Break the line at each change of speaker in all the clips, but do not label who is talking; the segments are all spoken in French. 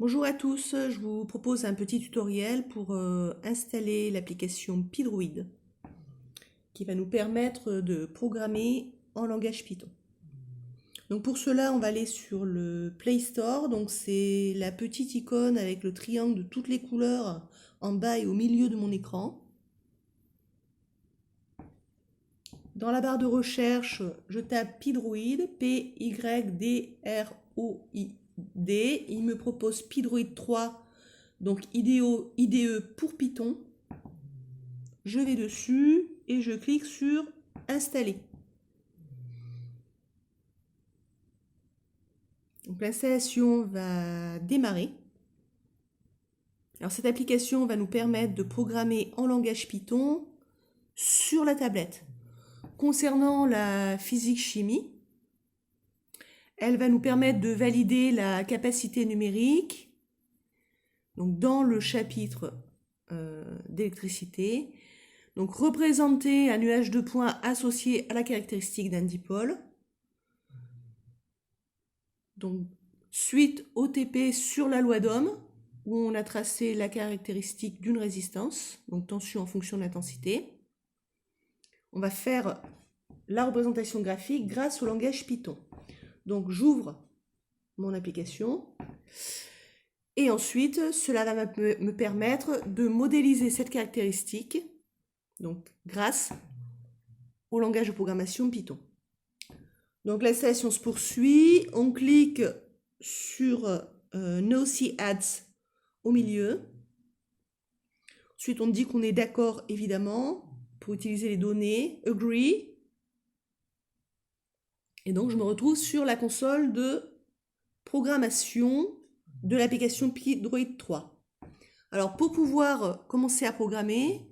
Bonjour à tous, je vous propose un petit tutoriel pour installer l'application Pydroid qui va nous permettre de programmer en langage Python. Donc pour cela, on va aller sur le Play Store, donc c'est la petite icône avec le triangle de toutes les couleurs en bas et au milieu de mon écran. Dans la barre de recherche, je tape Pydroid, P-Y-D-R-O-I-D. Il me propose Pydroid 3, donc IDE pour Python. Je vais dessus et je clique sur Installer. Donc l'installation va démarrer. Alors cette application va nous permettre de programmer en langage Python sur la tablette. Concernant la physique-chimie, elle va nous permettre de valider la capacité numérique. Donc dans le chapitre d'électricité, donc représenter un nuage de points associé à la caractéristique d'un dipôle. Donc suite OTP sur la loi d'Ohm, où on a tracé la caractéristique d'une résistance, donc tension en fonction de l'intensité. On va faire la représentation graphique grâce au langage Python. Donc j'ouvre mon application et ensuite cela va me permettre de modéliser cette caractéristique, donc grâce au langage de programmation Python. Donc l'installation se poursuit, on clique sur No See Ads au milieu. Ensuite on dit qu'on est d'accord évidemment pour utiliser les données, Agree. Et donc je me retrouve sur la console de programmation de l'application Pydroid 3. Alors pour pouvoir commencer à programmer,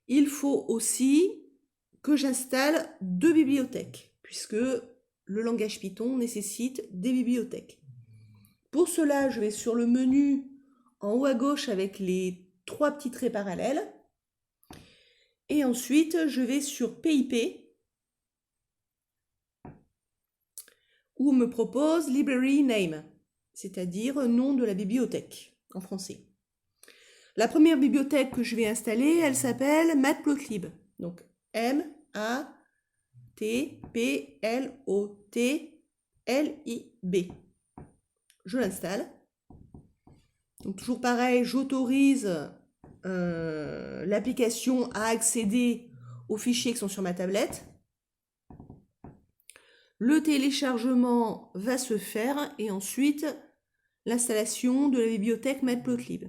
il faut aussi que j'installe deux bibliothèques, puisque le langage Python nécessite des bibliothèques. Pour cela, je vais sur le menu en haut à gauche avec les trois petits traits parallèles. Et ensuite, je vais sur PIP, où on me propose Library Name, c'est-à-dire nom de la bibliothèque en français. La première bibliothèque que je vais installer, elle s'appelle Matplotlib. Donc M-A-T-P-L-O-T-L-I-B. Je l'installe. Donc toujours pareil, j'autorise l'application à accéder aux fichiers qui sont sur ma tablette. Le téléchargement va se faire et ensuite l'installation de la bibliothèque Matplotlib.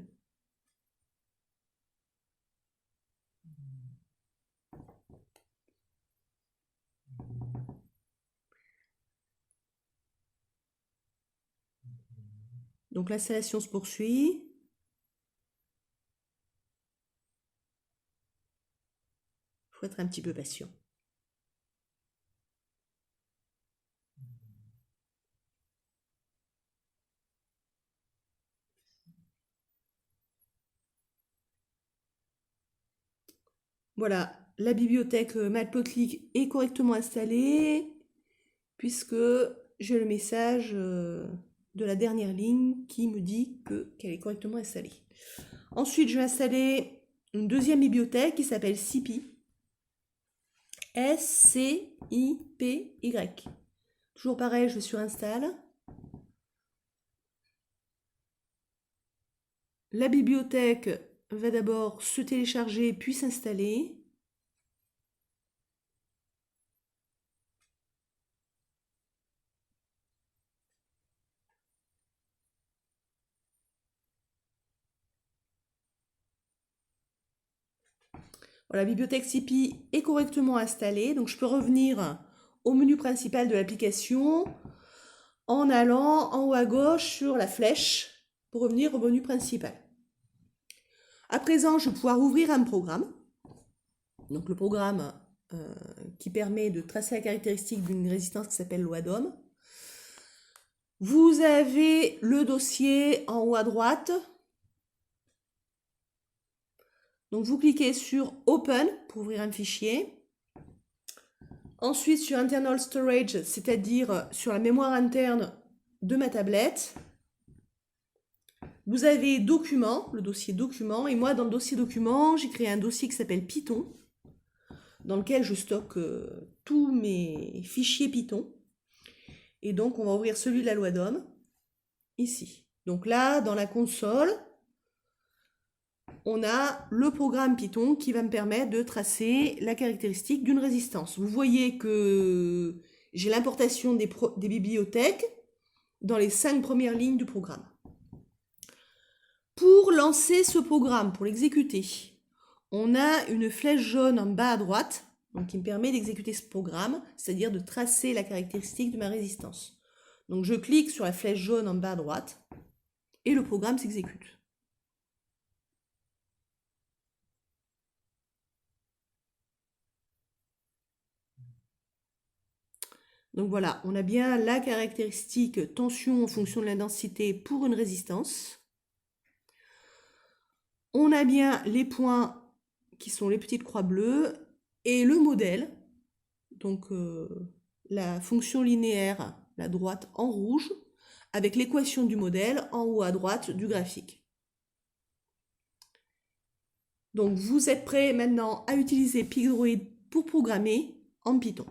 Donc l'installation se poursuit. Il faut être un petit peu patient. Voilà, la bibliothèque Matplotlib est correctement installée puisque j'ai le message de la dernière ligne qui me dit qu'elle est correctement installée. Ensuite, je vais installer une deuxième bibliothèque qui s'appelle SciPy. S-C-I-P-Y. Toujours pareil, je vais sur Install. La bibliothèque va d'abord se télécharger puis s'installer. Voilà, la bibliothèque SciPy est correctement installée, donc je peux revenir au menu principal de l'application en allant en haut à gauche sur la flèche pour revenir au menu principal. À présent, je vais pouvoir ouvrir un programme. Donc le programme qui permet de tracer la caractéristique d'une résistance qui s'appelle loi d'Ohm. Vous avez le dossier en haut à droite. Donc vous cliquez sur Open pour ouvrir un fichier. Ensuite sur Internal Storage, c'est-à-dire sur la mémoire interne de ma tablette. Vous avez document, le dossier document, et moi dans le dossier document, j'ai créé un dossier qui s'appelle Python, dans lequel je stocke tous mes fichiers Python. Et donc on va ouvrir celui de la loi d'Ohm, ici. Donc là, dans la console, on a le programme Python qui va me permettre de tracer la caractéristique d'une résistance. Vous voyez que j'ai l'importation des bibliothèques dans les 5 premières lignes du programme. Pour lancer ce programme, pour l'exécuter, on a une flèche jaune en bas à droite, donc qui me permet d'exécuter ce programme, c'est-à-dire de tracer la caractéristique de ma résistance. Donc je clique sur la flèche jaune en bas à droite et le programme s'exécute. Donc voilà, on a bien la caractéristique tension en fonction de la densité pour une résistance. On a bien les points qui sont les petites croix bleues et le modèle, donc la fonction linéaire, la droite en rouge, avec l'équation du modèle en haut à droite du graphique. Donc vous êtes prêts maintenant à utiliser Picdroid pour programmer en Python.